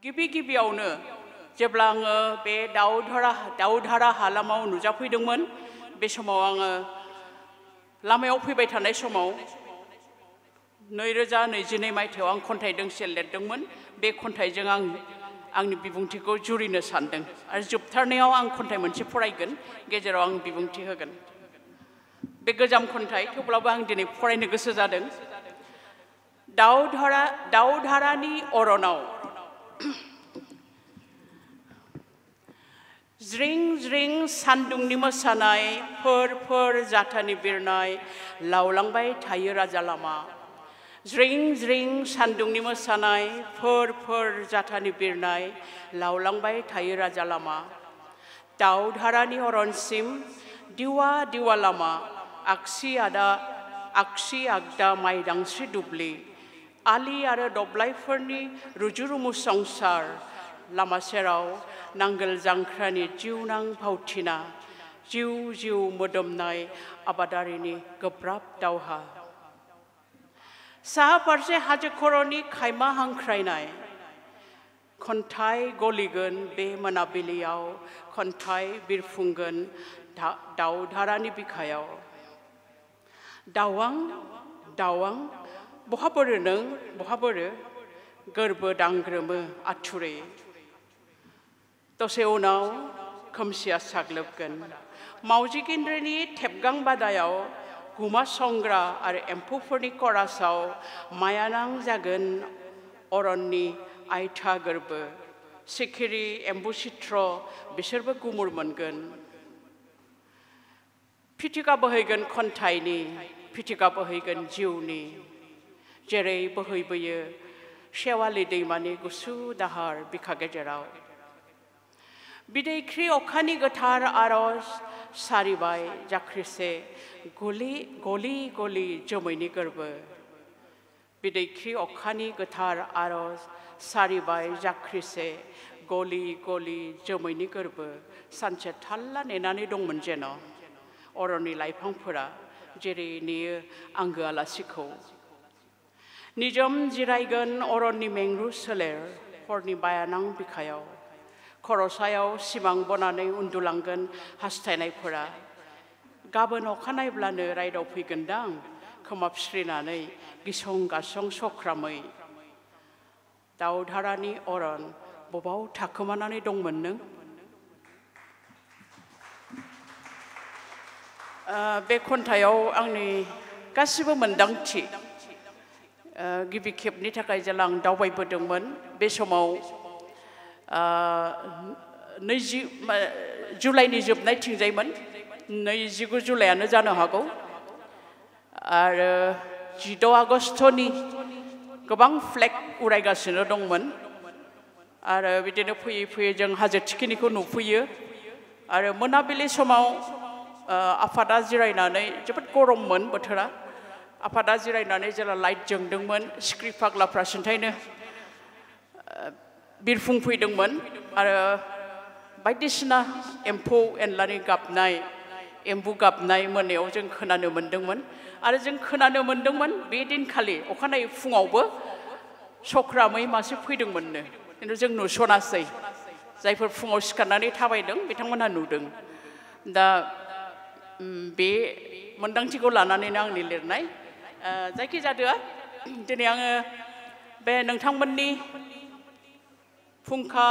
गिबि गिबियावनो जेब्ला आङो बे दाउधारा हालामाव नुजाफैदोंमोन बे समाव आङो लामायाव फैबाय थानाय समाव 2022 मायथाइयाव आं खन्थाइ दोंसे लिरदोंमोन बे खन्थाइजों आं आंनि बिबुंथिखौ जुरिनो सानदों आरो जोबथारनायाव आं खन्थाइ मोनसे फरायगोन गेजेराव आं बिबुंथि होगोन बे गोजाम खन्थाइ थेवब्लाबो आं दिनै फरायनो गोसो जादों दाउधारानि अरनाव ज्रिं ज्रिं सान्दुंनि मोसानाय फोर जाथानि बिरनाय लावलांबाय थायो राजा लामा ज्रिं ज्रिं सान्दुंनि मोसानाय फोर जाथानि बिरनाय लावलांबाय थायो राजा लामा दाउधारानि अरनसिम दिवा दिवा लामा आगसि आगदा माइदांस्रि दुब्लि आलि आरो दब्लायफोरनि रुजुरुमु संसार लामा सेराव नांगोल जांख्रानि जिउनां भावथिना जिउ जिउ मोदोमनाय आबादारिनि गोब्राब दावहा साहा फारसे हाजो खर'नि खायमा हांख्रायनाय खन्थाइ गलिगोन बे मोनाबिलियाव खन्थाइ बिरफुंगोन दाउधारानि बिखायाव दावां दावां बहा बोरो नों बहा बोरो गोरबो दांग्रोमो आथुरै दसे उनाव खोमसिया साग्लोबगोन मावजि गेन्द्रिनि थेबगां बादायाव गुमा संग्रा आरो एम्फौफोरनि करासाव मायानां जागोन अरननि आयथा गोरबो सिखिरि एम्बु चित्र बिसोरबो गुमुर मोनगोन फिथिका बोहैगोन खन्थाइनि फिथिका बोहैगोन जिउनि जेरै बोहैबोयो शेवालि दैमानि गुसु दाहार बिखा गेजेराव बिदैख्रि अखानि गोथार आरज सारिबाय जाख्रिसे गलि गलि जोमैनि गोरबो बिदैख्रि अखानि गोथार आरज सारिबाय जाख्रिसे गलि गलि जोमैनि गोरबो सानसे थाल्ला नेनानै दंमोन जेन अरननि लाइफांफोरा जेरै नेयो आंगो आलासिखौ निजोम जिरायगोन अरननि मेंरु सोलेर हरनि बायानां बिखायाव खर'सायाव सिमां बनानै उन्दुलांगोन हास्थायनायफोरा गाबोन अखा नायब्लानो रायदाव फैगोनदां खोमा फिस्रिनानै गिसं गासं सख्रामै दाउधारानि अरन बबाव थाखोमानानै दंमोन नों बे खन्थाइयाव आंनि गासिबो मोनदांथि गिबि खेबनि थाखाय जेला आं दावबायबोदोंमोन बे समाव जुलाइनि जोबनायथिंजायमोन 29 जुलाइयानो जानो हागौ आरो 16 आगस्तनि गोबां फ्लेग उरायगासिनो दंमोन आरो बिदिनो फैयै फैयै जों हाजो थिखिनिखौ नुफैयो आरो मोनाबिलि समाव आफादा जिरायनानै जोबोद गरममोन बोथोरा आफादा जिरायनानै जेला लाइट जोंदोंमोन सिख्रि फाग्लाफ्रा सिन्थायनो बिरफुंफैदोंमोन आरो बायदिसिना एम्फौ एनलानि गाबनाय एम्बु गाबनाय मोनायाव जों खोनानो मोन्दोंमोन आरो जों खोनानो मोन्दोंमोन बे दिनखालि अखानायै फुङावबो सख्रामै मासे फैदोंमोननो खिन्थु जों नुसनासै जायफोर फुङाव सिखारनानै थाबायदों बिथांमोनहा नुदों दा बे मोन्दांथिखौ लानानैनो आंनि लिरनाय जायखिजाया दिनै आङो बे नोंथांमोननि फुंखा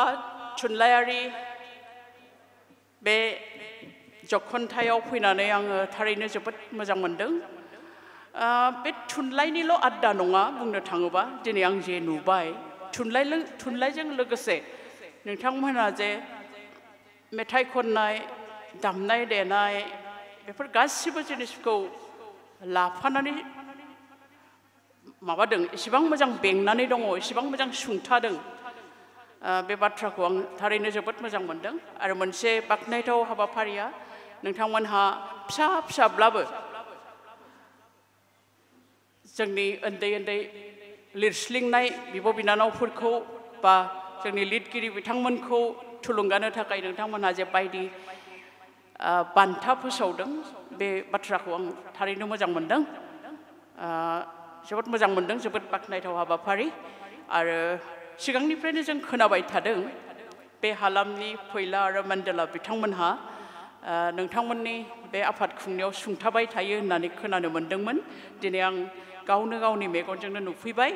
थुनलाइयारि बे जखन्थायाव फैनानै आङो थारैनो जोबोद मोजां मोनदों बे थुनलाइनिल' आद्दा नङा बुंनो थाङोबा दिनै आं जे नुबाय थुनलाइजों लोगोसे नोंथांमोनहा जे मेथाइ खननाय दामनाय देनाय बेफोर गासिबो जिनिसखौ लाफानानै माबादों एसेबां मोजां बेंनानै दङ एसेबां मोजां सुंथादों बे बाथ्राखौ आं थारैनो जोबोद मोजां मोनदों आरो मोनसे बाख्नायथाव हाबाफारिया नोंथांमोनहा फिसाब्लाबो जोंनि उन्दै लिरस्लिंनाय बिब' बिनानावफोरखौ बा जोंनि लिरगिरि बिथांमोनखौ थुलुंगानो थाखाय नोंथांमोनहा जे बायदि बान्था फोसावदों बे बाथ्राखौ आं थारैनो मोजां मोनदों जोबोद मोजां मोनदों जोबोद बाख्नायथाव हाबाफारि आरो सिगांनिफ्रायनो जों खोनाबाय थादों बे हालामनि फैला आरो मेन्डेला बिथांमोनहा नोंथांमोननि बे आफाद खुंनायाव सुंथाबाय थायो होननानै खोनानो मोन्दोंमोन दिनै आं गावनो गावनि मेगनजोंनो नुफैबाय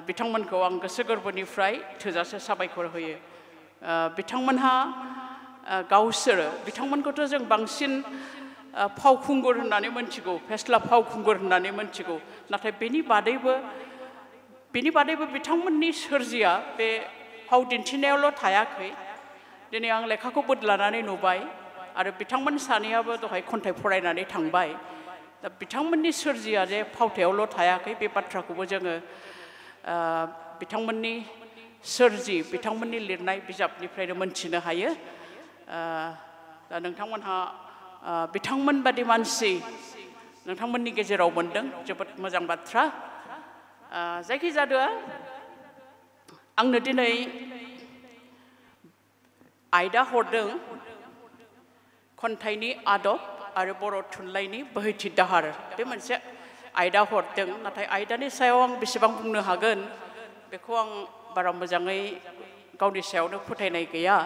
बिथांमोनखौ आं गोसो गोरबोनिफ्राय थोजासे साबायखर होयो बिथांमोनहा बिथांमोनखौथ' जों बांसिन फावखुंगुर होननानै मोनथिगौ फेस्ला फावखुंगुर होननानै मोनथिगौ नाथाय बेनि बादैबो बिथांमोननि सोरजिया बे फाव दिन्थिनायावल' थायाखै दिनै आं लेखाखौ बोदलानानै नुबाय आरो बिथांमोन सानैयाबो दहाय खन्थाइ फरायनानै थांबाय दा बिथांमोननि सोरजिया जे फावथायावल' थायाखै बे बाथ्राखौबो जोङो बिथांमोननि सोरजि बिथांमोननि लिरनाय बिजाबनिफ्रायनो मोनथिनो हायो दा नोंथांमोनहा बिथांमोन बादि मानसि नोंथांमोननि गेजेराव मोनदों जोबोद मोजां बाथ्रा जायखिजाया आंनो दिनै आयदा हरदों खन्थाइनि आदब आरो बर' थुनलाइनि बोहैथि दाहार बे मोनसे आयदा हरदों नाथाय आयदानि सायाव आं बेसेबां बुंनो हागोन बेखौ आं बारा मोजाङै गावनि सायावनो फोथायनाय गैया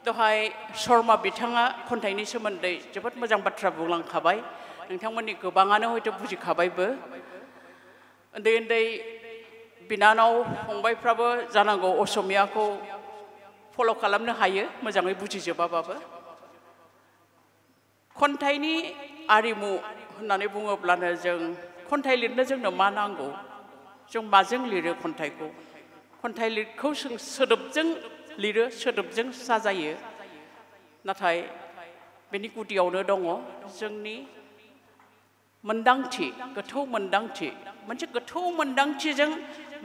दहाय शर्मा बिथाङा खन्थाइनि सोमोन्दै जोबोद मोजां बाथ्रा बुंलांखाबाय नोंथांमोननि गोबाङानो हयथ' बुजिखाबायबो उन्दै उन्दै बिनानाव फंबायफ्राबो जानांगौ असमियाखौ फल' खालामनो हायो मोजाङै बुजिजोबाबाबो खन्थाइनि आरिमु होननानै बुङोब्लानो जों खन्थाइ लिरनो जोंनो मा नांगौ जों माजों लिरो खन्थाइखौ जों सोदोबजों लिरो सोदोबजों साजायो नाथाय बेनि गुदियावनो दङ जोंनि मोनदांथि गोथौ मोनदांथि मोनसे गोथौ मोनदांथिजों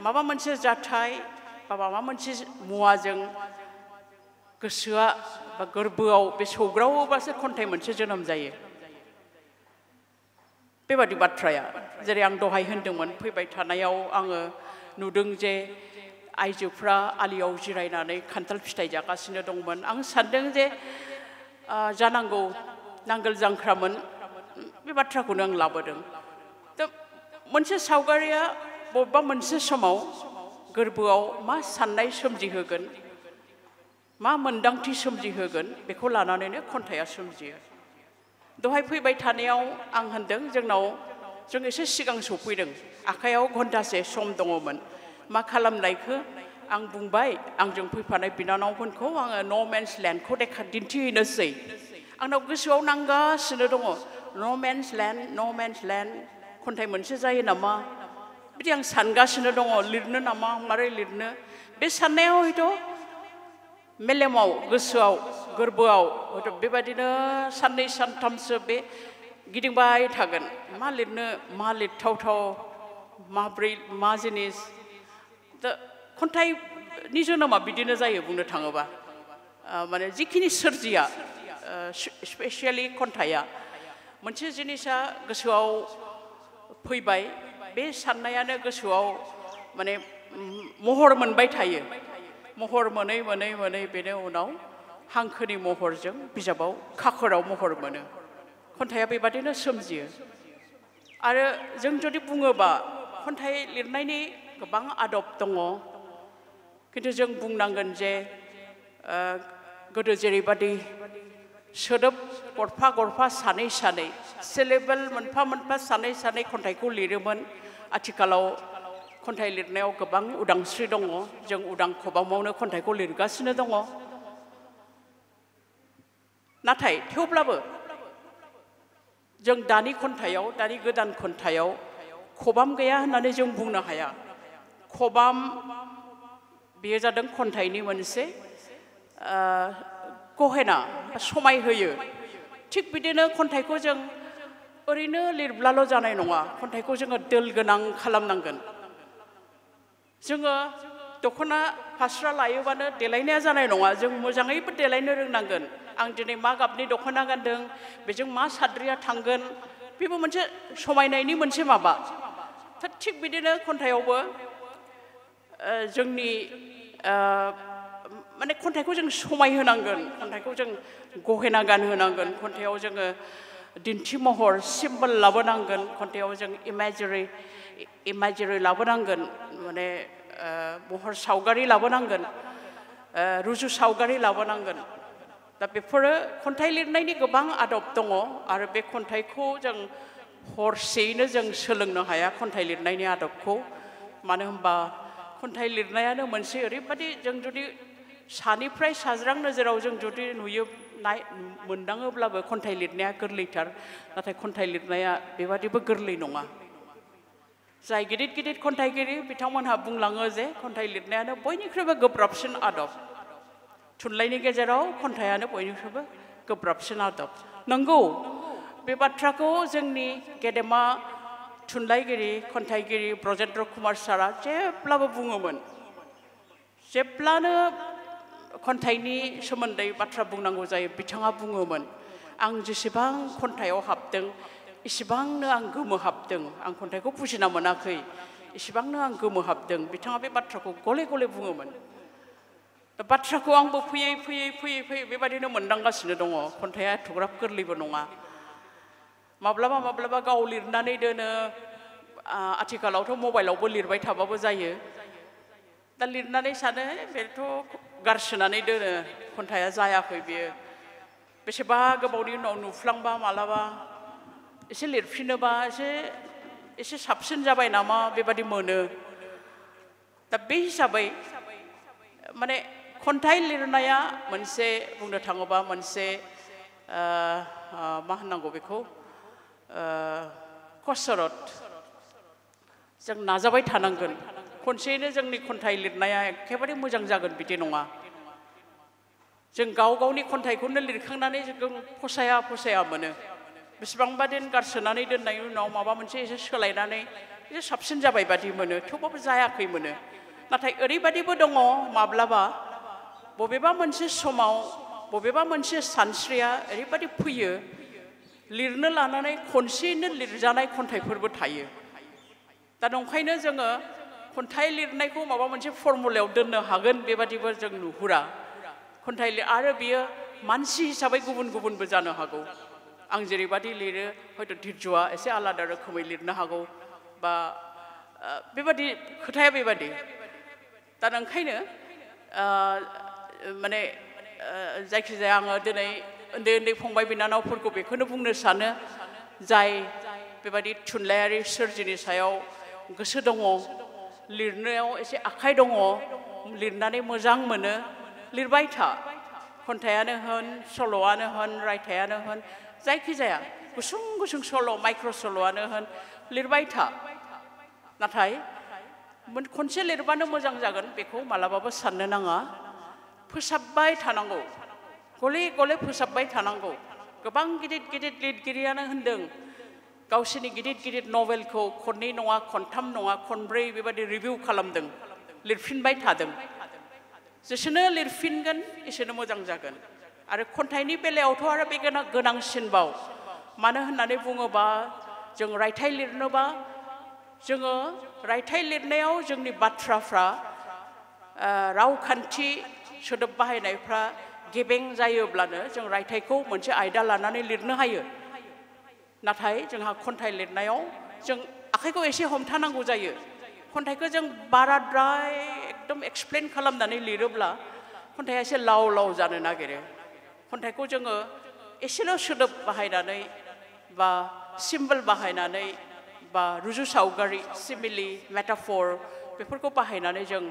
माबा मोनसे जाथाय बा माबा मोनसे मुवाजों गोसोआ बा गोरबोआव बे सौग्रावोबासो खन्थाइ मोनसे जोनोम जायो बेबादि बाथ्राया जेरै आं दहाय होनदोंमोन फैबाय थानायाव आङो नुदों जे आइजोफ्रा आलियाव जिरायनानै खान्थाल फिथाइ जागासिनो दंमोन आं सानदों जे जानांगौ नांगोल जांख्रामोन बे बाथ्राखौनो आं लाबोदों दा मोनसे सावगारिया बबेबा मोनसे समाव गोरबोआव मा साननाय सोमजिहोगोन मा मोनदांथि सोमजिहोगोन बेखौ लानानैनो खन्थाइया सोमजियो दहाय फैबाय थानायाव आं होनदों जों एसे सिगां सफैदों आखायाव घन्टासे सम दङमोन मा खालामनायखो आं बुंबाय आंजों फैफानाय बिनानावमोनखौ आङो न' मेन्स लेन्डखौ दिन्थिहैनोसै आंनाव गोसोआव नांगासिनो दङ न' मेन्स लेन्ड खन्थाइ मोनसे जायो नामा बिदि आं सानगासिनो दङ लिरनो नामा मारै लिरनो बे साननायाव हयथ' मेलेमाव गोसोआव गोरबोआव हयथ' बेबायदिनो साननै सानथामसो बे गिदिंबाय थागोन मा लिरनो मा लिरथावथाव माब्रै मा जिनिस दा खन्थाइनि जोनोमा बिदिनो जायो बुंनो थाङोबा माने जिखिनि सोरजिया स्पेसियेलि खन्थाइया मोनसे जिनिसा गोसोआव फैबाय बे साननायानो गोसोआव माने महर मोनबाय थायो महर मोनै बेनि उनाव हांखोनि महरजों बिजाबाव खाखोराव महर मोनो खन्थाइया बेबादिनो सोमजियो आरो जों जुदि बुङोबा खन्थाइ लिरनायनि गोबां आदब दङ खिन्थु जों बुंनांगोन जे गोदो जेरैबादि सोदोब गरफा गरफा सानै सिलेबल मोनफा मोनफा सानै खन्थाइखौ लिरोमोन आथिखालाव खन्थाइ लिरनायाव गोबां उदांस्रि दङ जों उदां खबामावनो खन्थाइखौ लिरगासिनो दङ नाथाय थेवब्लाबो जों दानि गोदान खन्थाइयाव खबाम गैया होननानै जों बुंनो हाया खबाम बेयो जादों खन्थाइनि मोनसे गहेना समाय होयो थिग बिदिनो खन्थाइखौ जों ओरैनो लिरब्लाल' जानाय नङा खन्थाइखौ जोङो दोल गोनां खालामनांगोन जोङो दख'ना फास्रा लायोबानो देलायनाया जानाय नङा जों मोजाङैबो देलायनो रोंनांगोन आं दिनै मा गाबनि दख'ना गानदों बेजों मा साद्रिया थांगोन बेबो मोनसे समायनायनि मोनसे माबा थिग बिदिनो खन्थाइयावबो जोंनि माने खन्थाइखौ जों समाय होनांगोन खन्थाइखौ जों गहेना गानहोनांगोन खन्थाइयाव जोङो दिन्थि महर सिम्बल लाबोनांगोन खन्थाइयाव जों इमेजिनारि लाबोनांगोन माने महर सावगारि लाबोनांगोन रुजु सावगारि लाबोनांगोन दा बेफोरो खन्थाइ लिरनायनि गोबां आदब दङ आरो बे खन्थाइखौ जों हरसेयैनो जों सोलोंनो हाया खन्थाइ लिरनायनि आदबखौ मानो होनबा खन्थाइ लिरनायानो मोनसे ओरैबादि जों जुदि सानिफ्राय साज्रां नोजोराव जों जुदि नुयो मोनदाङोब्लाबो खन्थाइ लिरनाया गोरलैथार नाथाय खन्थाइ लिरनाया बेबादिबो गोरलै नङा जाय गिदिर गिदिर खन्थाइगिरि बिथांमोनहा बुंलाङो जे खन्थाइ लिरनायानो बयनिख्रुइबो गोब्राबसिन आदब थुनलाइनि गेजेराव खन्थाइयानो बयनिख्रुइबो गोब्राबसिन आदब नंगौ बे बाथ्राखौ जोंनि गेदेमा थुनलाइगिरि खन्थाइगिरि ब्रजेन्द्र कुमार सारा जेब्लाबो बुङोमोन जेब्लानो खन्थाइनि सोमोन्दै बाथ्रा बुंनांगौ जायो बिथाङा बुङोमोन आं जेसेबां खन्थाइयाव हाबदों इसेबांनो आं गोमोहाबदों आं खन्थाइखौ बुजिना मोनाखै इसेबांनो आं गोमोहाबदों बिथाङा बे बाथ्राखौ गले गले बुङोमोन दा बाथ्राखौ आंबो फैयै फैयै फैयै फैयै बेबादिनो मोनदांगासिनो दङ खन्थाइया एथ'ग्राब गोरलैबो नङा माब्लाबा माब्लाबा गाव लिरनानै दोनो आथिखालावथ' मबाइलावबो लिरबाय थाबाबो जायो दा लिरनानै सानो बेथ' गारसोनानै दोनो खन्थाइया जायाखै बियो बेसेबा गोबावनि उनाव नुफ्लांबा मालाबा एसे लिरफिनोबा एसे साबसिन जाबाय नामा बेबादि मोनो दा बे हिसाबै माने खन्थाइ लिरनाया मोनसे बुंनो थाङोबा मोनसे मा होननांगौ बेखौ कसरत जों नाजाबाय थानांगोन खनसेयैनो जोंनि खन्थाइ लिरनाया एखेबारे मोजां जागोन बिदि नङा जों गाव गावनि खन्थाइखौनो लिरखांनानै जों फसाया मोनो बेसेबांबा दिन गारसोनानै दोननायनि उनाव माबा मोनसे एसे सोलायनानै एसे साबसिन जाबाय बादि मोनो थेवबाबो जायाखै मोनो नाथाय ओरैबादिबो दङ माब्लाबा बबेबा मोनसे समाव बबेबा मोनसे सानस्रिया ओरैबादि फैयो लिरनो लानानै खनसेयैनो लिरजानाय खन्थाइफोरबो थायो दा नंखायनो जोङो खन्थाइ लिरनायखौ माबा मोनसे फर्मुलायाव दोननो हागोन बेबादिबो जों नुहुरा खन्थाइ आरो बियो मानसि हिसाबै गुबुन गुबुनबो जानो हागौ आं जेरैबादि लिरो हयथ' धीरज'आ एसे आलादा रोखोमै लिरनो हागौ बा बेबादि खोथाया बेबादि दा ओंखायनो माने जायखिजाया आङो दिनै उन्दै उन्दै फंबाय बिनानावफोरखौ बेखौनो बुंनो सानो जाय बेबादि थुनलाइयारि सोरजिनि सायाव गोसो दङ लिरनायाव एसे आखाइ दङ लिरनानै मोजां मोनो लिरबाय था खन्थाइयानो होन सल'आनो होन रायथाइयानो होन जायखिजाया गुसुं गुसुं सल' माइक्र' सल'आनो होन लिरबाय था नाथाय खनसे लिरबानो मोजां जागोन बेखौ मालाबाबो साननो नाङा फोसाबबाय थानांगौ गले गले फोसाबबाय थानांगौ गोबां गिदिर गिदिर लिरगिरियानो होनदों गावसोरनि गिदिर गिदिर नभेलखौ खननै नङा खनथाम नङा खनब्रै बेबादि रिभिउ खालामदों लिरफिनबाय थादों जेसेनो लिरफिनगोन एसेनो मोजां जागोन आरो खन्थाइनि बेलायावथ' आरो बे गोनांसिनबाव मानो होननानै बुङोबा जों रायथाइ लिरनोबा जोङो रायथाइ लिरनायाव जोंनि बाथ्राफ्रा रावखान्थि सोदोब बाहायनायफ्रा गेबें जायोब्लानो जों रायथाइखौ मोनसे आयदा लानानै लिरनो हायो नाथाय जोंहा खन्थाइ लिरनायाव जों आखाइखौ एसे हमथानांगौ जायो खन्थाइखौ जों बाराद्राय एकदम एक्सप्लेन खालामनानै लिरोब्ला खन्थाइया एसे लाव लाव जानो नागिरो खन्थाइखौ जोङो एसेल' सोदोब बाहायनानै बा सिम्बल बाहायनानै बा रुजु सावगारि सिमिलि मेटाफर बेफोरखौ बाहायनानै जों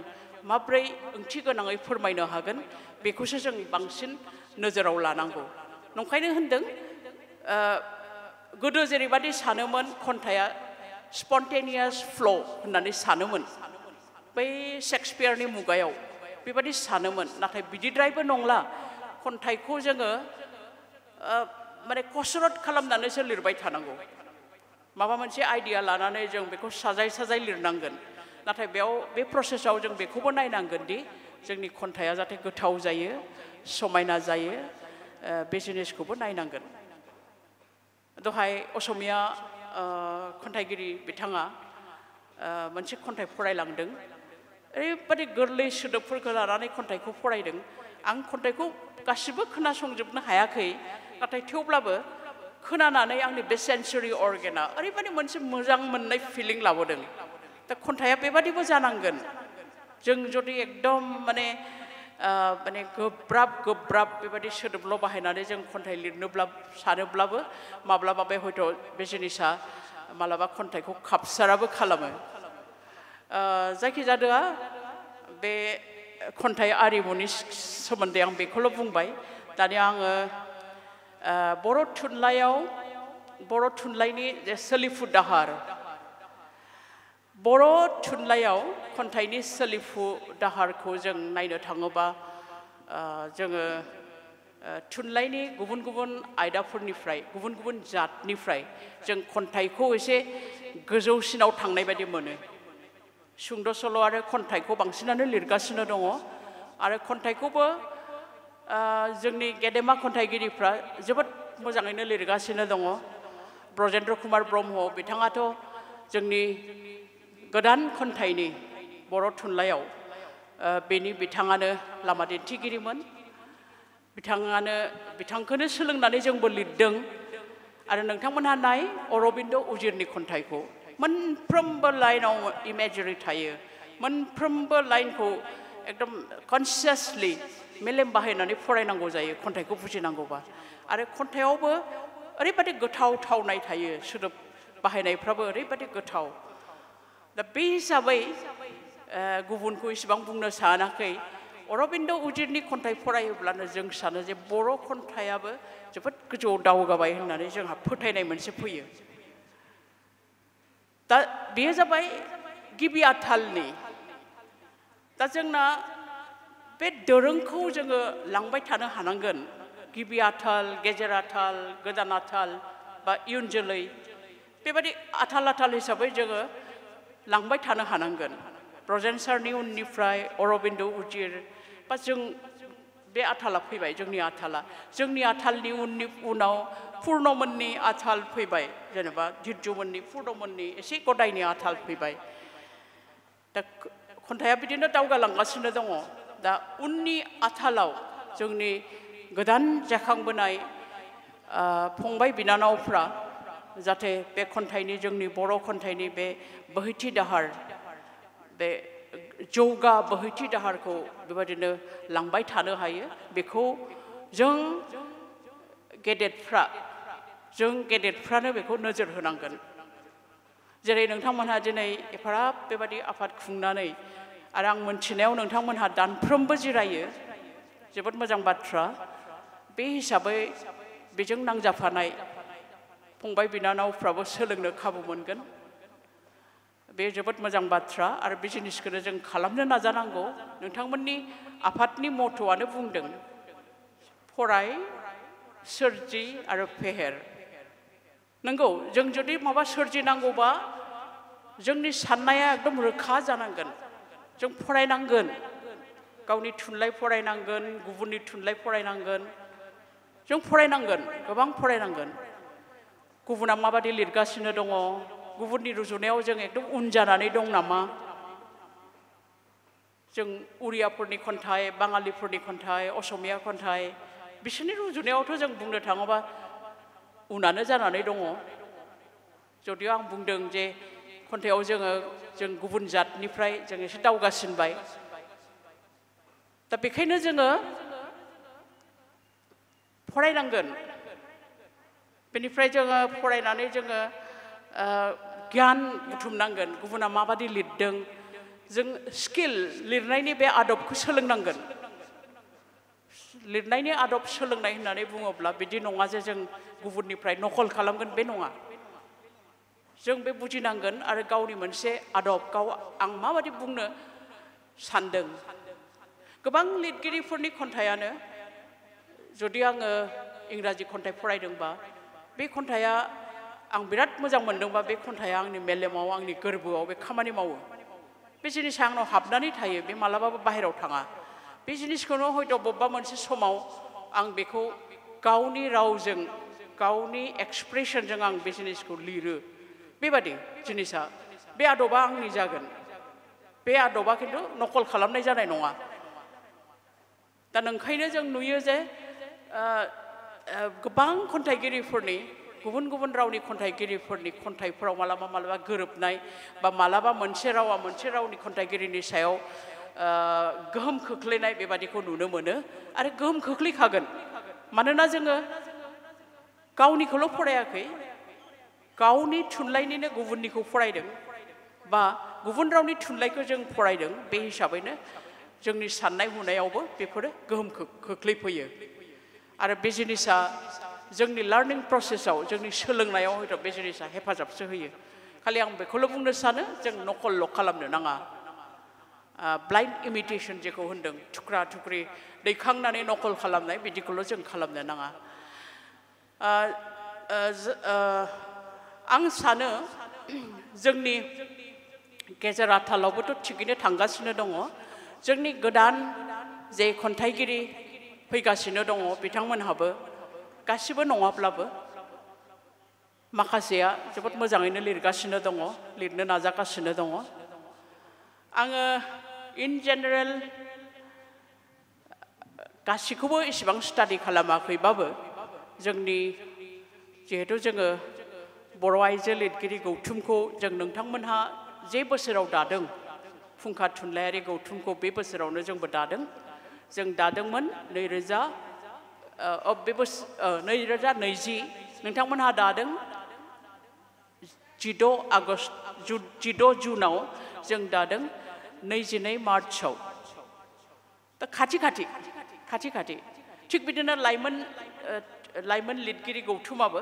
माब्रै ओंथि गोनाङै फोरमायनो हागोन बेखौसो जों बांसिन नोजोराव लानांगौ नंखायनो होनदों गोदो जेरैबादि सानोमोन खन्थाइया स्पन्टेनियास फ्ल' होननानै सानोमोन बै शेक्सपियारनि मुगायाव बेबादि सानोमोन नाथाय बिदिद्रायबो नंला खन्थाइखौ जोङो माने कसरत खालामनानैसो लिरबाय थानांगौ माबा मोनसे आइडिया लानानै जों बेखौ साजाय साजाय लिरनांगोन नाथाय बेयाव बे प्रसेसआव जों बेखौबो नायनांगोन दि जोंनि खन्थाइया जाहाथे गोथाव जायो समायना जायो बे जिनिसखौबो नायनांगोन दहाय असमिया खन्थाइगिरि बिथाङा मोनसे खन्थाइ फरायलांदों ओरैबादि गोरलै सोदोबफोरखौ लानानै खन्थाइखौ फरायदों आं खन्थाइखौ गासिबो खोनासंजोबनो हायाखै नाथाय थेवब्लाबो खोनानानै आंनि बे सेन्सरि अर्गेना ओरैबादि मोनसे मोजां मोननाय फिलिं लाबोदों दा खन्थाइया बेबादिबो जानांगोन जों जुदि एकदम माने गोब्राब बेबायदि सोदोबल' बाहायनानै जों खन्थाइ लिरनोब्ला सानोब्लाबो माब्लाबा बे हयथ' बे जिनिसा मालाबा खन्थाइखौ खापसाराबो खालामो जायखिजाया बे खन्थाइ आरिमुनि सोमोन्दै आं बेखौल' बुंबाय दानिया आङो बर' थुनलाइनि जे सोलिफु दाहार बर' थुनलाइयाव खन्थाइनि सोलिफु दाहारखौ जों नायनो थाङोबा जोङो थुनलाइनि गुबुन गुबुन आयदाफोरनिफ्राय गुबुन गुबुन जातनिफ्राय जों खन्थाइखौ एसे गोजौसिनाव थांनाय बायदि मोनो सुंद' सल' आरो खन्थाइखौ बांसिनानो लिरगासिनो दङ आरो खन्थाइखौबो जोंनि गेदेमा खन्थाइगिरिफ्रा जोबोद मोजाङैनो लिरगासिनो दङ ब्रजेन्द्र कुमार ब्रह्म बिथाङाथ' जोंनि गोदान खन्थाइनि बर' थुनलाइयाव बिथाङानो लामा दिन्थिगिरिमोन बिथांखौनो सोलोंनानै जोंबो लिरदों आरो नोंथांमोनहा नाय अरबिन्द उजिरनि खन्थाइखौ मोनफ्रोमबो लाइनाव इमेजिरि थायो मोनफ्रोमबो लाइनखौ एकदम कनसियासलि मेलेम बाहायनानै फरायनांगौ जायो खन्थाइखौ बुजिनांगौबा आरो खन्थाइयावबो ओरैबायदि गोथाव थावनाय थायो सोदोब बाहायनायफ्राबो ओरैबायदि गोथाव दा बे हिसाबै गुबुनखौ इसेबां बुंनो सानाखै अरबिन्द उजिरनि खन्थाइ फरायोब्लानो जों सानो जे बर' खन्थाइयाबो जोबोद गोजौआव दावगाबाय होननानै जोंहा फोथायनाय मोनसे फैयो दा बेयो जाबाय गिबि आथालनि दा जोंना बे दोरोंखौ जोङो लांबाय थानो हानांगोन गिबि आथाल गेजेर आथाल गोदान आथाल बा इयुन जोलै बेबायदि आथाल हिसाबै जोङो लांबाय थानो हानांगोन ब्रजेन सारनि उननिफ्राय अरबिन्द उजिर बा जों बे आथाला फैबाय जोंनि आथालनि उनाव पुर्णमोननि आथाल फैबाय जेनेबा धिर्जुमोननि पुर्णमोननि एसे गदायनि आथाल फैबाय दा खन्थाइया बिदिनो दावगालांगासिनो दङ दा उननि आथालाव जोंनि गोदान जाखांबोनाय फंबाय बिनानावफ्रा जाहाथे बे खन्थाइनि जोंनि बर' खन्थाइनि बे बोहैथि दाहार बे जौगा बोहैथि दाहारखौ बेबायदिनो लांबाय थानो हायो बेखौ जों गेदेरफ्रानो बेखौ नोजोर होनांगोन जेरै नोंथांमोनहा दिनै एफाराब बेबायदि आफाद खुंनानै आरो आं मोनथिनायाव नोंथांमोनहा दानफ्रोमबो जिरायो जोबोद मोजां बाथ्रा बे हिसाबै बेजों नांजाफानाय फंबाय बिनानावफ्राबो सोलोंनो खाबु मोनगोन बे जोबोद मोजां बाथ्रा आरो बे जिनिसखौनो जों खालामनो नाजानांगौ नोंथांमोननि आफादनि मट'आनो बुंदों फराय सोरजि आरो फेहेर नंगौ जों जुदि माबा सोरजिनांगौबा जोंनि साननाया एकदम रोखा जानांगोन जों फरायनांगोन गावनि थुनलाइ फरायनांगोन गुबुननि थुनलाइ फरायनांगोन जों फरायनांगोन गोबां फरायनांगोन गुबुना माबादि लिरगासिनो दङ गुबुननि रुजुनायाव जों एकदम उन जानानै दं नामा जों उरियाफोरनि खन्थाइ बाङालिफोरनि खन्थाइ असमिया खन्थाइ बिसोरनि रुजुनायावथ' जों बुंनो थाङोबा उनानो जानानै दङ जदिव आं बुंदों जे खन्थाइयाव जों गुबुन जातनिफ्राय जों एसे दावगासिनबाय दा बेखायनो जोङो फरायनांगोन बेनिफ्राय जोङो फरायनानै जोङो गियान बुथुमनांगोन गुबुना माबादि लिरदों जों स्किल लिरनायनि बे आदबखौ सोलोंनांगोन लिरनायनि आदब सोलोंनाय होननानै बुङोब्ला बिदि नङा जे जों गुबुननिफ्राय नकल खालामगोन बे नङा जों बे बुजिनांगोन आरो गावनि मोनसे आदब आं माबादि बुंनो सानदों गोबां लिरगिरिफोरनि खन्थाइयानो जुदि आङो इंराजि खन्थाइ फरायदोंबा बे खन्थाइया आं बिराद मोजां मोनदोंबा बे खन्थाइया आंनि मेलेमाव आंनि गोरबोआव बे खामानि मावो बे जिनिसा आंनाव हाबनानै थायो बे मालाबाबो बाहेरायाव थाङा बे जिनिसखौनो हयथ' बबेबा मोनसे समाव आं बेखौ गावनि रावजों गावनि एक्सप्रेसनजों आं बे जिनिसखौ लिरो बेबादि जिनिसा बे आदबा आंनि जागोन बे आदबा खिन्थु नकल खालामनाय जानाय नङा दा नोंखायनो जों नुयो जे गोबां खन्थाइगिरिफोरनि गुबुन गुबुन रावनि खन्थाइगिरिफोरनि खन्थाइफोराव मालाबा गोरोबनाय बा मालाबा मोनसे रावा मोनसे रावनि खन्थाइगिरिनि सायाव गोहोम खोख्लैनाय बेबादिखौ नुनो मोनो आरो गोहोम खोख्लैखागोन मानोना जोङो गावनिखौल' फरायाखै गावनि थुनलाइनिनो गुबुननिखौ फरायदों बा गुबुन रावनि थुनलाइखौ जों फरायदों बे हिसाबैनो जोंनि साननाय हनायावबो बेफोरो गोहोम खोख्लैफैयो आरो बे जिनिसा जोंनि लार्निं प्रसेसआव जोंनि सोलोंनायाव हयथ' बे जिनिसा हेफाजाबसो होयो खालि आं बेखौल' बुंनो सानो जों नकल खालामनो नाङा ब्लाइन्ड इमिटेसन जेखौ होनदों थुख्रा थुख्रि दैखांनानै नकल खालामनाय बिदिखौल' जों खालामनो नाङा आं सानो जोंनि गेजेर आथालावबोथ' थिगैनो थांगासिनो दङ जोंनि गोदान जे खन्थाइगिरि फैगासिनो दङ बिथांमोनहाबो गासिबो नङाब्लाबो माखासेया जोबोद मोजाङैनो लिरगासिनो दङ लिरनो नाजागासिनो दङ आङो इन जेनेरेल गासिखौबो इसेबां स्टाडि खालामाखैबाबो जोंनि जिहेतु जोङो बर' आइजो लिरगिरि गौथुमखौ जों नोंथांमोनहा जे बोसोराव दादों फुंखा थुनलाइयारि गौथुमखौ बे बोसोरावनो जोंबो दादों जों दादोंमोन 2020 नोंथांमोनहा दादों 16 जुनाव जों दादों 22 मार्चआव दा खाथि थिग बिदिनो लाइमोन लिरगिरि गौथुमाबो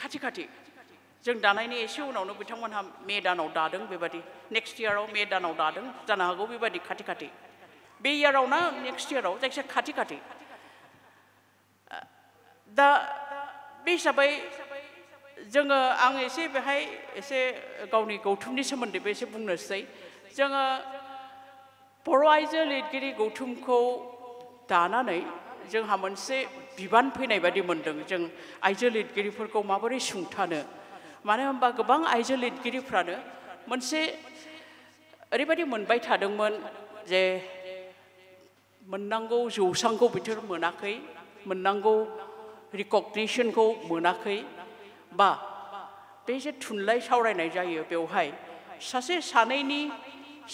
खाथि जों दानायनि एसे उनावनो बिथांमोनहा मे दानाव दादों बेबादि नेक्स्ट इयाराव मे दानाव दादों जानो हागौ बेबादि खाथि बे इयाराव ना नेक्स्ट इयाराव जायखिया खाथि दा बे हिसाबै जोङो आं एसे बेहाय एसे गावनि गौथुमनि सोमोन्दैबो एसे बुंनोसै जोङो बर' आइजो लिरगिरि गौथुमखौ दानानै जोंहा मोनसे बिबान फैनाय बादि मोनदों जों आइजो लिरगिरिफोरखौ माबोरै सुंथानो मानो होनबा गोबां आइजो लिरगिरिफ्रानो मोनसे ओरैबायदि मोनबाय थादोंमोन जे मोननांगौ जौसांखौ बिसोर मोनाखै मोननांगौ रिकगनिसनखौ मोनाखै बा बे जे थुनलाइ सावरायनाय जायो बेवहाय सासे सानैनि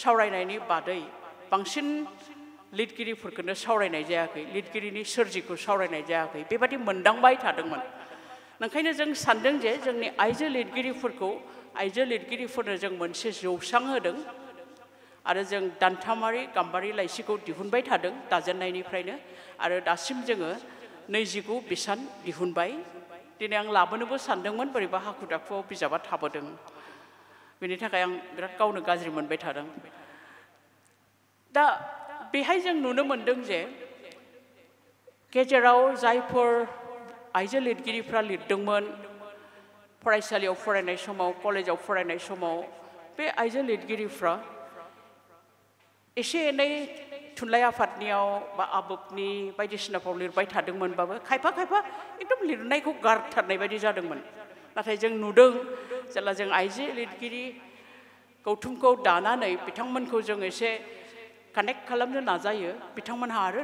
सावरायनायनि बादै बांसिन लिरगिरिफोरखौनो सावरायनाय जायाखै लिरगिरिनि सोरजिखौ सावरायनाय जायाखै बेबादि मोनदांबाय थादोंमोन ओंखायनो जों सानदों जे जोंनि आइजो लिरगिरिफोरनो जों मोनसे जौसां होदों आरो जों दानथामारि गाम्बारि लाइसिखौ दिहुनबाय थादों दाजेननायनिफ्रायनो आरो दासिम जोङो 29 बिसान दिहुनबाय दिनै आं लाबोनोबो सानदोंमोन बोरैबा हाखु दाखुआव बिजाबा थाबोदों बेनि थाखाय आं बिराद गावनो गाज्रि मोनबाय थादों दा बेहाय जों नुनो मोनदों जे गेजेराव जायफोर आइजो लिरगिरिफ्रा लिरदोंमोन फरायसालियाव फरायनाय समाव कलेजाव फरायनाय समाव बे आइजो लिरगिरिफ्रा एसे एनै थुनलाइ आफादनियाव बा आबोबनि बायदिसिनाफ्राव लिरबाय थादोंमोनबाबो खायफा एकदम लिरनायखौ गारथारनाय बायदि जादोंमोन नाथाय जों नुदों जेला जों आइजो लिरगिरि गौथुमखौ दानानै बिथांमोनखौ जों एसे कानेक्ट खालामनो नाजायो बिथांमोनहा आरो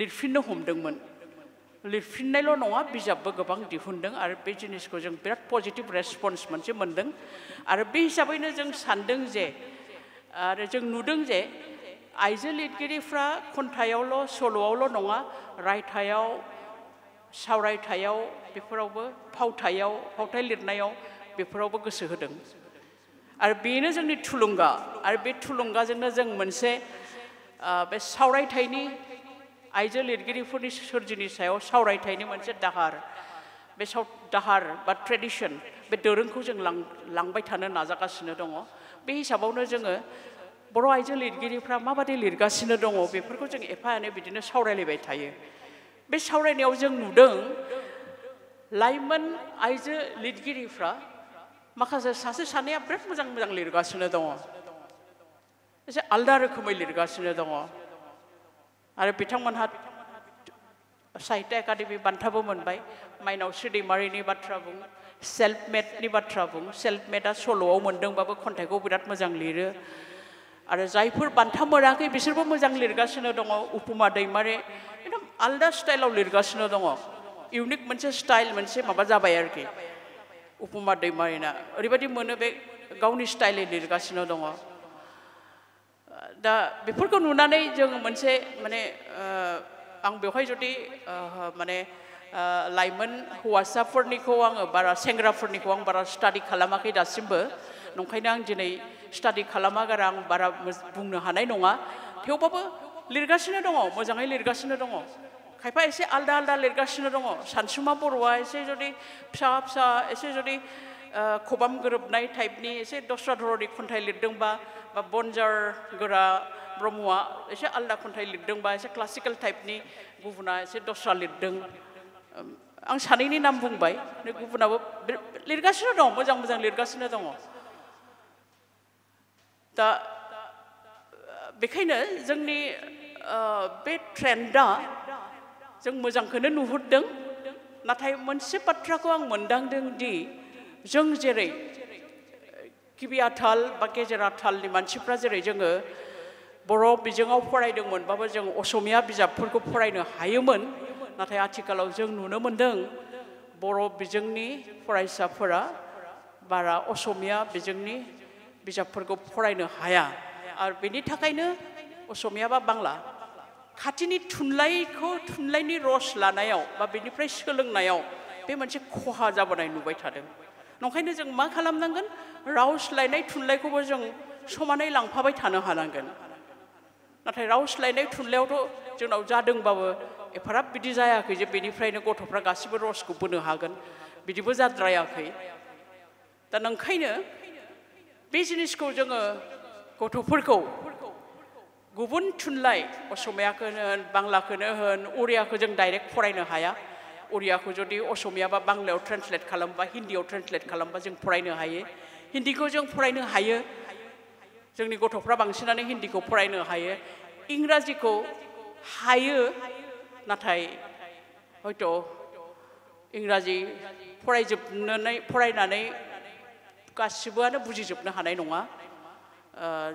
लिरफिननो हमदोंमोन लिरफिननायल' नङा बिजाबबो गोबां दिहुनदों आरो बे जिनिसखौ जों बिराद पजिटिभ रेसपन्स मोनसे मोनदों आरो बे हिसाबैनो जों सानदों जे आरो जों नुदों जे आइजो लिरगिरिफ्रा खन्थाइयावल' सल'आवल' नङा रायथाइयाव सावरायथाइयाव बेफोरावबो फावथाइ लिरनायाव बेफोरावबो गोसो होदों आरो बेनो जोंनि थुलुंगा आरो बे थुलुंगाजोंनो जों मोनसे बे सावरायथाइनि आइजो लिरगिरिफोरनि सोरजिनि सायाव सावरायथाइनि मोनसे दाहार बा ट्रेडिसन बे दोरोंखौ जों लांबाय थानो नाजागासिनो दङ बे हिसाबावनो जोङो बर' आइजो लिरगिरिफ्रा माबादि लिरगासिनो दङ बेफोरखौ जों एफा एनै बिदिनो सावरायलायबाय थायो बे सावरायनायाव जों नुदों लाइमोन आइजो लिरगिरिफ्रा माखासे सासे सानैया बिराद मोजां लिरगासिनो दङ एसे आलदा रोखोमै लिरगासिनो दङ आरो बिथांमोनहा साहित्य एकाडेमि बान्थाबो मोनबाय माइनावस्रि दैमारिनि बाथ्रा बुं सेल्फ मेडनि बाथ्रा बुं सेल्फ मेडआ सल'आव मोनदोंबाबो खन्थाइखौ बिराद मोजां लिरो आरो जायफोर बान्था मोनाखै बिसोरबो मोजां लिरगासिनो दङ उपमा दैमारि एकदम आलदा स्टाइलाव लिरगासिनो दङ इउनिक मोनसे स्टाइल मोनसे माबा जाबाय आरोखि उपमा दैमारिना ओरैबायदि मोनो बे गावनि स्टाइलै लिरगासिनो दङ दा बेफोरखौ नुनानै जों मोनसे माने आं बेवहाय जुदि माने लाइमोन हौवासाफोरनिखौ आङो बारा सेंग्राफोरनिखौ आं बारा स्टाडि खालामाखै दासिमबो नंखायनो आं दिनै स्टाडि खालामागारा आं बारा बुंनो हानाय नङा थेवबाबो लिरगासिनो दङ मोजाङै लिरगासिनो दङ खायफा एसे आलदा आलदा लिरगासिनो दङ सानसुमा बर'आ एसे जुदि फिसा फिसा एसे जुदि खबाम गोरोबनाय टाइपनि एसे दस्रा धरननि खन्थाइ लिरदोंबा बा बनजार गोरा ब्रह्मआ एसे आलदा खन्थाइ लिरदोंबा एसे क्लासिकेल टाइपनि गुबुना एसे दस्रा लिरदों आं सानैनि नाम बुंबाय गुबुनाबो लिरगासिनो दं मोजां मोजां लिरगासिनो दङ दा बेखायनो जोंनि बे ट्रेन्डआ जों मोजांखौनो नुहुरदों नाथाय मोनसे बाथ्राखौ आं मोनदांदों दि जों जेरै गिबि आथाल बा गेजेर आथालनि मानसिफ्रा जेरै जोङो बर' बिजोङाव फरायदोंमोनबाबो जों असमिया बिजाबफोरखौ फरायनो हायोमोन नाथाय आथिखालाव जों नुनो मोनदों बर' बिजोंनि फरायसाफोरा बारा असमिया बिजोंनि बिजाबफोरखौ फरायनो हाया आरो बेनि थाखायनो असमिया बा बांला खाथिनि थुनलाइनि रस लानायाव बा बेनिफ्राय सोलोंनायाव बे मोनसे खहा जाबोनाय नुबाय थादों नंखायनो जों मा खालामनांगोन राव सोलायनाय थुनलाइखौबो जों समानै लांफाबाय थानो हानांगोन नाथाय राव सोलायनाय थुनलाइयावथ' जोंनाव जादोंबाबो एफाराब बिदि जायाखै जे बेनिफ्रायनो गथ'फ्रा गासिबो रसखौ बोनो हागोन बिदिबो जाद्रायाखै दा नंखायनो बे जिनिसखौ जोङो गथ'फोरखौ गुबुन थुनलाइ असमियाखौनो होन बांलाखौनो होन उरियाखौ जों डाइरेक्ट फरायनो हाया उरियाखौ जुदि असमिया बा बांलायाव ट्रेन्सलेट खालामबा हिन्दीयाव ट्रेन्सलेट खालामबा जों फरायनो हायो हिन्दीखौ जों फरायनो हायो जोंनि गथ'फ्रा बांसिनानो हिन्दीखौ फरायनो हायो इंराजिखौ हायो नाथाय हयथ' इंराजि फरायनानै गासिबोआनो बुजिजोबनो हानाय नङा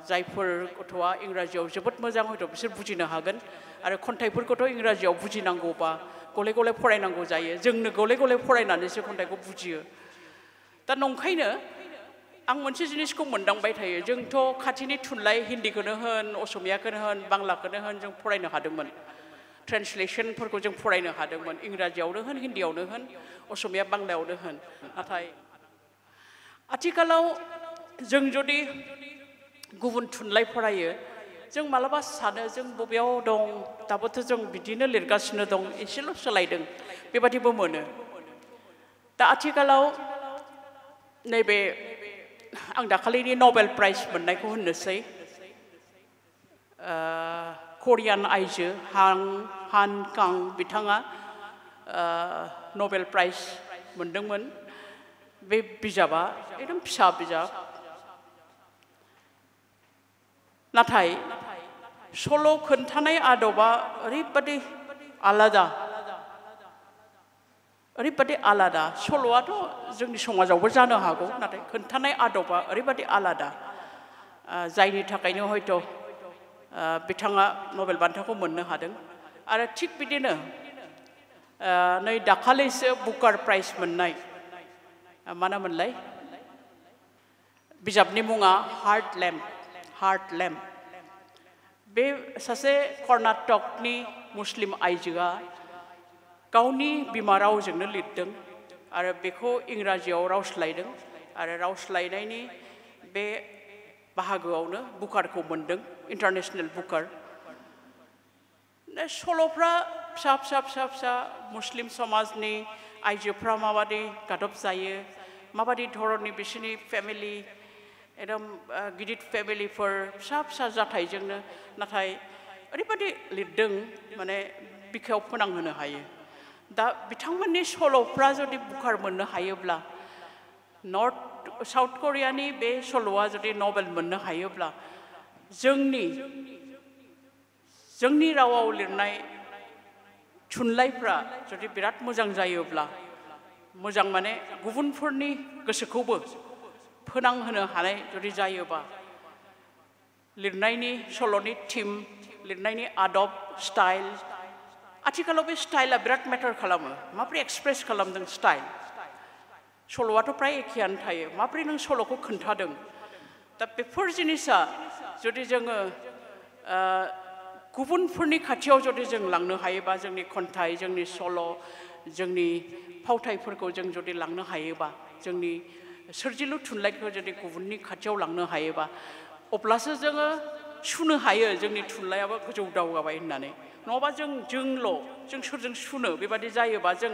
जायफोर गथ'आ इंराजियाव जोबोद मोजां हयथ' बिसोर बुजिनो हागोन आरो खन्थाइफोरखौथ' इंराजियाव बुजिनांगौबा गले गले फरायनांगौ जायो जोंनो गले गले फरायनानैसो खन्थाइखौ बुजियो दा नंखायनो आं मोनसे जिनिसखौ मोनदांबाय थायो जोंथ' खाथिनि थुनलाइ हिन्दीखौनो होन असमियाखौनो होन बांलाखौनो होन जों फरायनो हादोंमोन ट्रेन्सलेसनफोरखौ जों फरायनो हादोंमोन इंराजियावनो होन हिन्दीयावनो होन असमिया बांलायावनो होन नाथाय आथिखालाव जों जुदि गुबुन थुनलाइ फरायो जों मालाबा सानो जों बबेयाव दं दाबोथ' जों बिदिनो लिरगासिनो दं एसेल' सोलायदों बेबादिबो मोनो दा आथिखालाव नैबे आं दाखालिनि नबेल प्राइज मोननायखौ होननोसै करियान आइजो हान कां बिथाङा नबेल प्राइज मोनदोंमोन बे बिजाबा एकदम फिसा बिजाब नाथाय सल' खोन्थानाय आदबा ओरैबादि आलादा सल'आथ' जोंनि समाजावबो जानो हागौ नाथाय खोन्थानाय आदबा ओरैबादि आलादा जायनि थाखायनो हयथ' बिथाङा नबेल बान्थाखौ मोननो हादों आरो थिग बिदिनो नै दाखालिसो बुकार प्राइज मोननाय मा नाममोनलाय बिजाबनि मुङा हार्ट लेम्प बे सासे कर्नाटकनि मुस्लिम आइजोआ गावनि बिमा रावजोंनो लिरदों आरो बेखौ इंराजियाव राव सोलायदों आरो राव सोलायनायनि बे बाहागोआवनो बुकारखौ मोनदों इन्टारनेशनेल बुकार सल'फ्रा फिसा मुस्लिम समाजनि आइजोफ्रा माबादि गादब जायो माबादि धरननि बिसोरनि फेमिलि एकदम गिदिर फेमिलिफोर फिसा जाथायजोंनो नाथाय ओरैबादि लिरदों माने बिखायाव फोनांहोनो हायो दा बिथांमोननि सल'फ्रा जुदि बुकार मोननो हायोब्ला साउथ करियानि बे सल'आ जुदि नबेल मोननो हायोब्ला जोंनि रावाव लिरनाय थुनलाइफ्रा जुदि बिराद मोजां जायोब्ला मोजां माने गुबुनफोरनि गोसोखौबो फोनांहोनो हानाय जुदि जायोबा लिरनायनि सल'नि थीम लिरनायनि आदब स्टाइल आथिखालाव बे स्टाइला बिराद मेटार खालामो माब्रै एक्सप्रेस खालामदों स्टाइल सल'आथ' फ्राय एखेयानो थायो माब्रै नों सल'खौ खोन्थादों दा बेफोर जिनिसा जुदि जोङो गुबुनफोरनि खाथियाव जुदि जों लांनो हायोबा जोंनि खन्थाइ जोंनि सल' जोंनि फावथाइफोरखौ जों जुदि लांनो हायोबा जोंनि सोरजिलु थुनलाइखौ जुदि गुबुननि खाथियाव लांनो हायोबा अब्लासो जोङो सुनो हायो जोंनि थुनलाइयाबो गोजौ दावगाबाय होननानै नङाबा जों सोरजों सुनो बेबादि जायोबा जों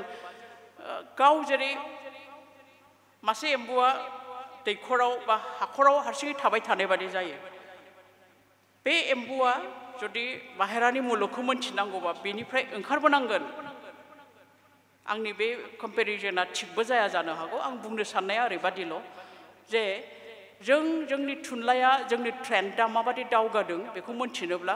गाव जेरै मासे एम्बुआ दैखराव बा हाखराव हारसिङै थाबाय थानाय बादि जायो बे एम्बुआ जुदि बाहेरानि मुलुगखौ मोनथिनांगौबा बेनिफ्राय ओंखारबोनांगोन आंनि बे कम्पेरिजना थिगबो जाया जानो हागौ आं बुंनो साननाया ओरैबादिल' जे जोंनि थुनलाइया जोंनि ट्रेन्डआ माबादि दावगादों बेखौ मोनथिनोब्ला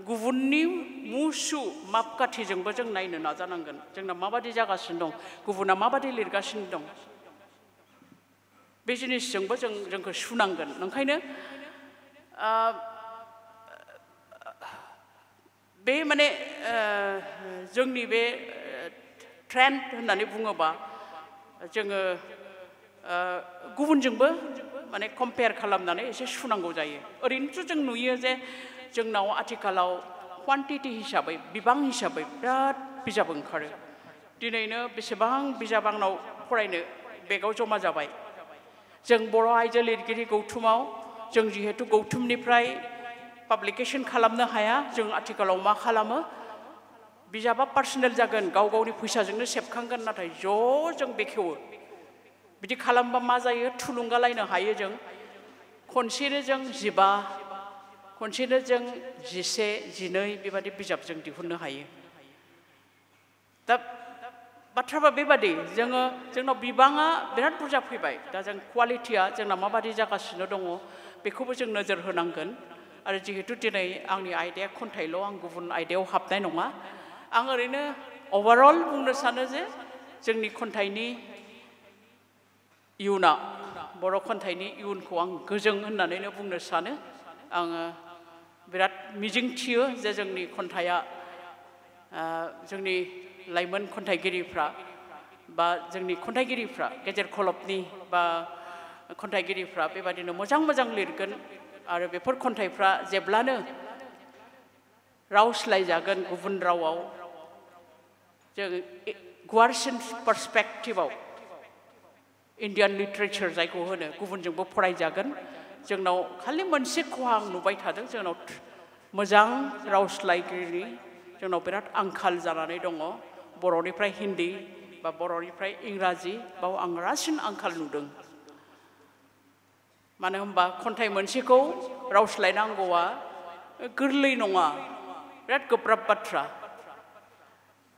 गुबुननि मुसु मापकाथिजोंबो जों नायनो नाजानांगोन जोंना माबादि जागासिनो दं गुबुना माबादि लिरगासिनो दं बे जिनिसजोंबो जोंखौ सुनांगोन ओंखायनो बे माने जोंनि बे ट्रेन्ड होननानै बुङोबा जोङो गुबुनजोंबो माने कम्पेयार खालामनानै एसे सुनांगौ जायो ओरैनोथ' जों नुयो जे जोंनाव आथिखालाव क्वान्टिटि हिसाबै बिबां हिसाबै बिराद बिजाब ओंखारो दिनैनो बेसेबां बिजाब आंनाव फरायनो बेगाव जमा जाबाय जों बर' आइजो लिरगिरि गौथुमाव जों जिहेतु गौथुमनिफ्राय पाब्लिकेशन खालामनो हाया जों आथिखालाव मा खालामो बिजाबा पार्सनेल जागोन गाव गावनि फैसाजोंनो सेबखांगोन नाथाय जों बेखेवो बिदि खालामबा मा जायो थुलुंगा लायनो हायो जों खनसेनो जों 15 खनसेनो जों 11 12 बेबादि बिजाब जों दिहुननो हायो दा बाथ्राबा बेबादि जोंनाव बिबाङा बिराद बुरजा फैबाय दा जों क्वालिटिया जोंना माबादि जागासिनो दङ बेखौबो जों नोजोर होनांगोन आरो जिहेतु दिनै आंनि आयदाया खन्थाइल' आं गुबुन आयदायाव हाबनाय नङा आं ओरैनो अभारअल बुंनो सानो जे जोंनि खन्थाइनि इयुना बर' खन्थाइनि इयुनखौ आं गोजों होननानैनो बुंनो सानो आङो बिराद मिजिंथियो जे जोंनि खन्थाइया जोंनि लाइमोन खन्थाइगिरिफ्रा बा जोंनि खन्थाइगिरिफ्रा गेजेर खलबनि बा खन्थाइगिरिफ्रा बेबादिनो मोजां लिरगोन आरो बेफोर खन्थाइफ्रा जेब्लानो राव सोलायजागोन गुबुन रावाव जों गुवारसिन पार्सपेक्टिभआव इन्डियान लिटारेचार जायखौ होनो गुबुनजोंबो फरायजागोन जोंनाव खालि मोनसे खहा आं नुबाय थादों जोंनाव मोजां राव सोलायगिरिनि जोंनाव बिराद आंखाल जानानै दङ बर'निफ्राय हिन्दी बा बर'निफ्राय इंराजि बाव आं रासिन आंखाल नुदों मानो होनबा खन्थाइ मोनसेखौ राव सोलायनांगौआ गोरलै नङा बिराद गोब्राब बाथ्रा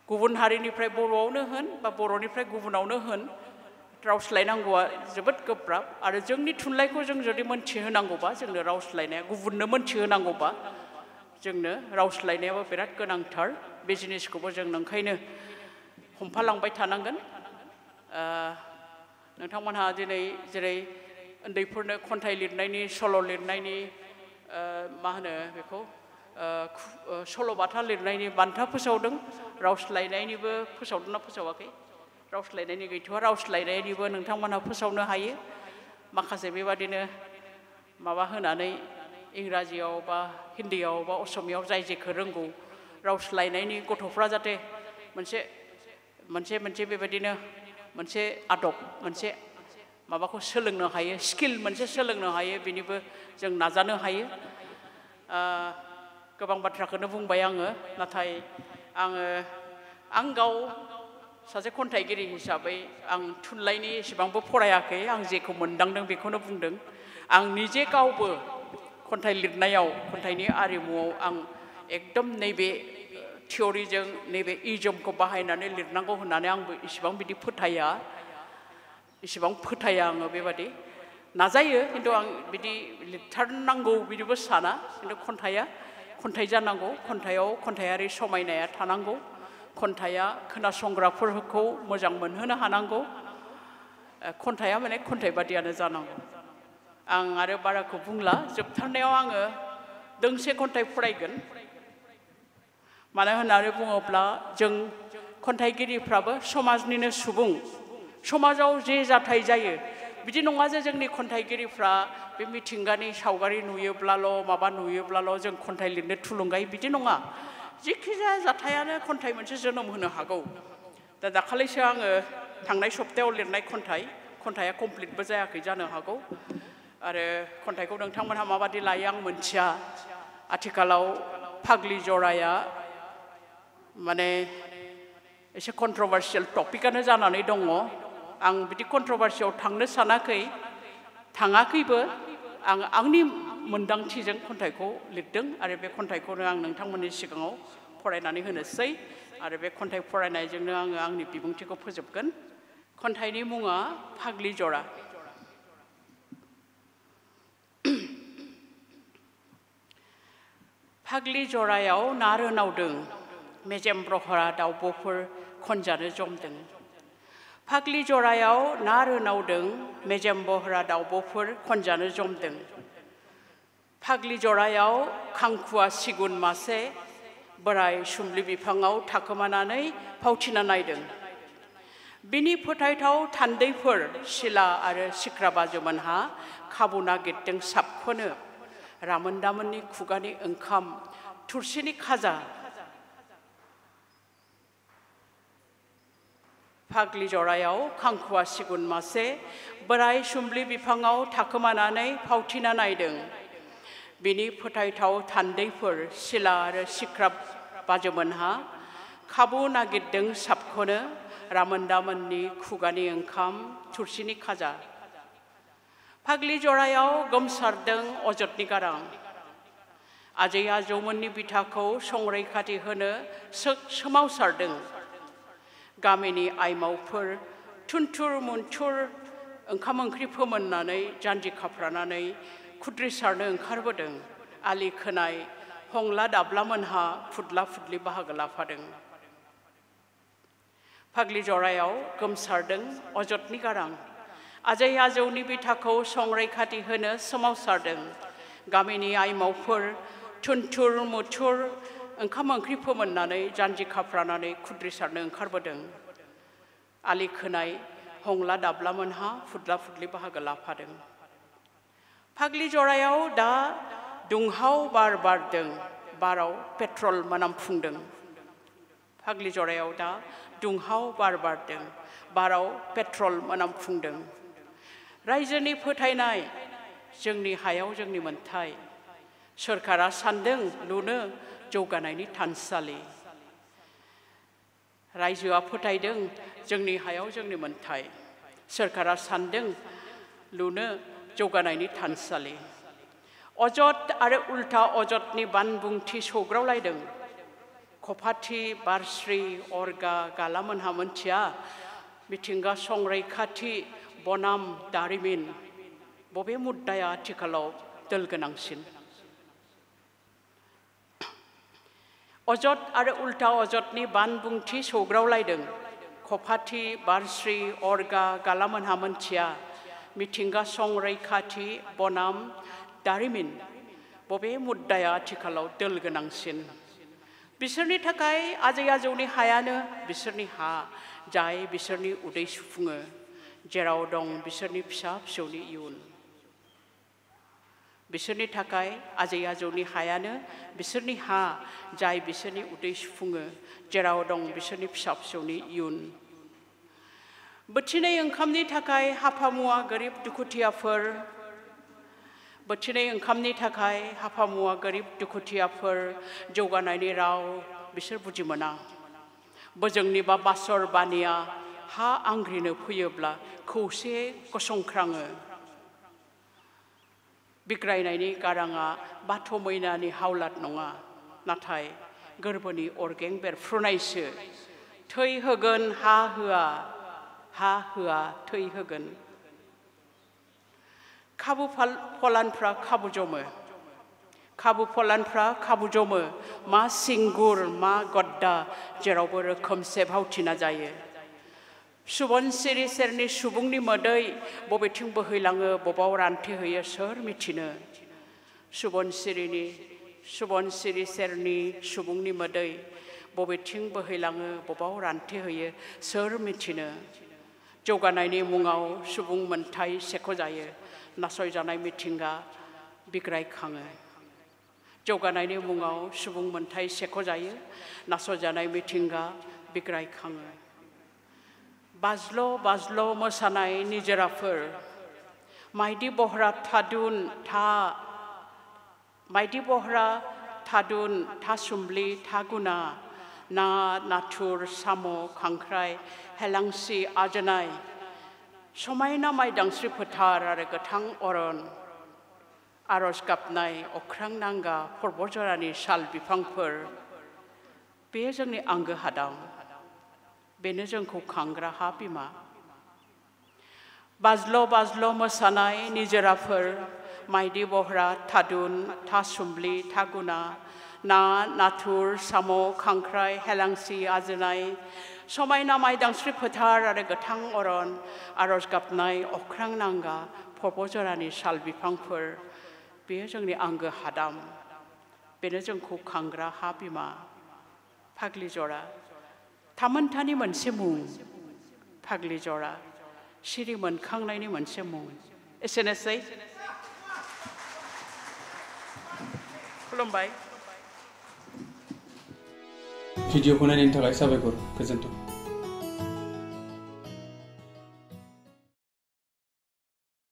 गुबुन हारिनिफ्राय बर'आवनो होन बा बर'निफ्राय गुबुनावनो होन राव सोलायनांगौआ जोबोद गोब्राब आरो जोंनि थुनलाइखौ जों जुदि मोनथिहोनांगौबा जोंनो राव सोलायनाया गुबुननो मोनथिहोनांगौबा जोंनो राव सोलायनायाबो बिराद गोनांथार बे जिनिसखौबो जों ओंखायनो हमफालांबाय थानांगोन नोंथांमोनहा दिनै जेरै उन्दैफोरनो खन्थाइ लिरनायनि सल' लिरनायनि मा होनो बेखौ सल'बाथा लिरनायनि बान्था फोसावदों राव सोलायनायनिबो फोसावदोंना फोसावाखै राव सोलायनायनि गैथ'आ राव सोलायनायनिबो नोंथांमोनहा फोसावनो हायो माखासे बेबादिनो माबा होनानै इंराजियाव बा हिन्दीयाव बा असमियाव जाय जेखौ रोंगौ राव सोलायनायनि गथ'फ्रा जाहाथे मोनसे बेबादिनो मोनसे आदब मोनसे माबाखौ सोलोंनो हायो स्किल मोनसे सोलोंनो हायो बेनिबो जों नाजानो हायो गोबां बाथ्राखौनो बुंबाय आङो नाथाय आं गाव सासे खन्थाइगिरि हिसाबै आं थुनलाइनि एसेबांबो फरायाखै आं जेखौ मोनदांदों बेखौनो बुंदों आं निजे गावबो खन्थाइ लिरनायाव खन्थाइनि आरिमुआव आं एकदम नैबे थियरिजों नैबे इडियमखौ बाहायनानै लिरनांगौ होननानै आंबो इसेबां बिदि इसेबां फोथाया आङो बेबादि नाजायो खिन्थु आं बिदि लिरथारनांगौ बिदिबो साना खिन्थु खन्थाइ जानांगौ खन्थाइयाव खन्थाइयारि समायनाया थानांगौ खन्थाइया खोनासंग्राफोरखौ मोजां मोनहोनो हानांगौ खन्थाइया माने खन्थाइ बादियानो जानांगौ आं आरो बाराखौ बुंला जोबथारनायाव आङो दोंसे खन्थाइ फरायगोन मानो होननानै बुङोब्ला जों खन्थाइगिरिफ्राबो समाजनिनो सुबुं समाजाव जे जाथाय जायो बिदि नङा जे जोंनि खन्थाइगिरिफ्रा बे मिथिंगानि सावगारि नुयोब्लाल' माबा नुयोब्लाल' जों खन्थाइ लिरनो थुलुंगायो बिदि नङा जिखिजाया जाथायानो खन्थाइ मोनसे जोनोम होनो हागौ दा दाखालिसो आङो थांनाय सप्तायाव लिरनाय खन्थाइया कमप्लिटबो जायाखै जानो हागौ आरो खन्थाइखौ नोंथांमोनहा माबादि लायो आं मोनथिया आथिखालाव फाग्लि जराया माने एसे कन्ट्रभार्सियेल टपिकआनो जानानै दङ आं बिदि कन्ट्रभार्सियाव थांनो सानाखै थाङाखैबो आं आंनि मोनदांथिजों खन्थाइखौ लिरदों आरो बे खन्थाइखौनो आं नोंथांमोननि सिगाङाव फरायनानै होनोसै आरो बे खन्थाइ फरायनायजोंनो आङो आंनि बिबुंथिखौ फोजोबगोन खन्थाइनि मुङा फाग्लि जरा फाग्लि जरायाव ना रोनावदों मेजेम ब्रहरा दाउब'फोर खनजानो जमदों फाग्लि जरायाव ना रोनावदों मेजेम बहरा दाउब'फोर खनजानो जमदों फाग्लि जरायाव खांखुवा सिगुन मासे बोराय सुम्लि बिफाङाव थाखोमानानै फावथिना नायदों बिनि फोथायथाव थान्दैफोर सिला आरो सिख्रा बाजोमोनहा खाबु नागिरदों साबख'नो रामोनदामोननि खुगानि ओंखाम थुरसिनि खाजा फाग्लि जरायाव खांखुवा सिगुन मासे बोराय सुम्लि बिफाङाव थाखोमानानै फावथिना नायदों बिनि फोथायथाव थान्दैफोर सिला आरो सिख्रा बाजोमोनहा खाबु नागिरदों साबख'नो रामोनदामोननि खुगानि ओंखाम थुरसिनि खाजा फाग्लि जरायाव गोमसारदों अजदनि गारां आजै आजौमोननि बिथाखौ संरैखाथि होनो सोमावसारदों गामिनि आइमावफोर थुनथुर मुनथुर ओंखाम ओंख्रि फोमोननानै जान्जि खाफ्रानानै खुद्रि सारनो ओंखारबोदों आलि खोनाय हंला दाब्लामोनहा फुदला फुदलि बाहागो लाफादों फाग्लि जरायाव गोमसारदों अजदनि गारां आजै आजौनि बिथाखौ संरैखाथि होनो सोमावसारदों गामिनि आइमावफोर थुनथुर मुथुर ओंखाम ओंख्रि फोमोननानै जान्जि खाफ्रानानै खुद्रि सारनो ओंखारबोदों आलि खोनाय हंला दाब्लामोनहा फुदला फुदलि बाहागो लाफादों फाग्लि जरायाव दा दुंहाव बार बारदों बाराव पेट्रल मोनामफुंदों फाग्लि जरायाव दा दुंहाव बार बारदों बाराव पेट्रल मोनामफुंदों रायजोनि फोथायनाय जोंनि हायाव जोंनि मोन्थाय सोरखारा सानदों लुनो जौगानायनि थानसालि रायजोआ फोथायदों जोंनि हायाव जोंनि मोन्थाय सोरखारा सानदों लुनो जौगानायनि थानसालि अजद आरो उल्था अजदनि बानबुंथि सौग्रावलायदों खफाथि बारस्रि अरगा गालामोनहा मोनथिया मिथिंगा संरैखाथि बनाम दारिमिन बबे मुद्दाया आथिखालाव दोल गोनांसिन अजद आरो उल्था अजदनि बानबुंथि सौग्रावलायदों खफाथि बारस्रि अरगा गालामोनहा मोनथिया मिथिंगा संरैखाथि बनाम दारिमिन बबे मुद्दाया आथिखालाव दोल गोनांसिन बिसोरनि थाखाय आजै आजौनि हायानो बिसोरनि हा जाय बिसोरनि उदै सुफुङो जेराव दं बिसोरनि फिसा फिसौनि इयुन बिसोरनि थाखाय आजै आजौनि हायानो बिसोरनि हा जाय बिसोरनि उदै सुफुङो जेराव दं बिसोरनि फिसा फिसौनि इयुन बोथिनै ओंखामनि थाखाय हाफामुवा गोरिब दुखुथियाफोर बोथिनै ओंखामनि थाखाय हाफामुवा गोरिब दुखुथियाफोर जौगानायनि राव बिसोर बुजि मोना बोजोंनिबा बासर बानिया हा आंग्रिनो फैयोब्ला खौसे गसंख्राङो बिग्रायनायनि गाराङा बाथ' मैनानि हावलाद नङा नाथाय गोरबोनि अरगें बेरफ्रुनायसो थै होगोन हा होआ थै होगोन खाबु फलानफ्रा खाबु जमो मा सिंगुर मा गड्डा जेरावबो रोखोमसे भावथिना जायो सुबनसिरि सेरनि सुबुंनि मोदै बबेथिं बोहैलाङो बबाव रानथेहैयो सोर मिथिनो सुबनसिरि सेरनि सुबुंनि मोदै बबेथिं बोहैलाङो बबाव रानथेहैयो सोर मिथिनो जौगानायनि मुङाव सुबुं मोनथाय सेख'जायो नासयजानाय मिथिंगा बिग्रायखाङो जौगानायनि मुङाव सुबुं मोनथाय सेख'जायो नासयजानाय मिथिंगा बिग्रायखाङो बाज्ल' बाज्ल' मोसानाय निजोराफोर माइदि बहरा थादुन था माइदि बहरा थादुन था सुम्बलि था गुना ना नाथुर साम' खांख्राइ हेलांसि आजोनाय समायना माइदांस्रि फोथार आरो गोथां अरन आरज गाबनाय अख्रां नांगा पर्बतजरानि साल बिफांफोर बे जोंनि आंगो हादां बेनो जोंखौ खांग्रा हा बिमा बाज्ल' बाज्ल' मोसानाय निजोराफोर माइदि बहरा थादुन था सुम्बलि था गुना ना नाथुर साम' खांख्राइ हेलांसि आजोनाय समायना माइदांस्रि फोथार आरो गोथां अरन आरज गाबनाय अख्रां नांगा पर्बतजरानि साल बिफांफोर बेयो जोंनि आंगो हादाम बेनो जोंखौ खांग्रा हा बिमा फाग्लिजरा थामोनथानि मोनसे मुं फाग्लिजरा सिरि मोनखांनायनि मोनसे मुं एसेनोसै खुलुमबाय भिडिअखौ नायनायनि थाखाय साबायखर गोजोन्थों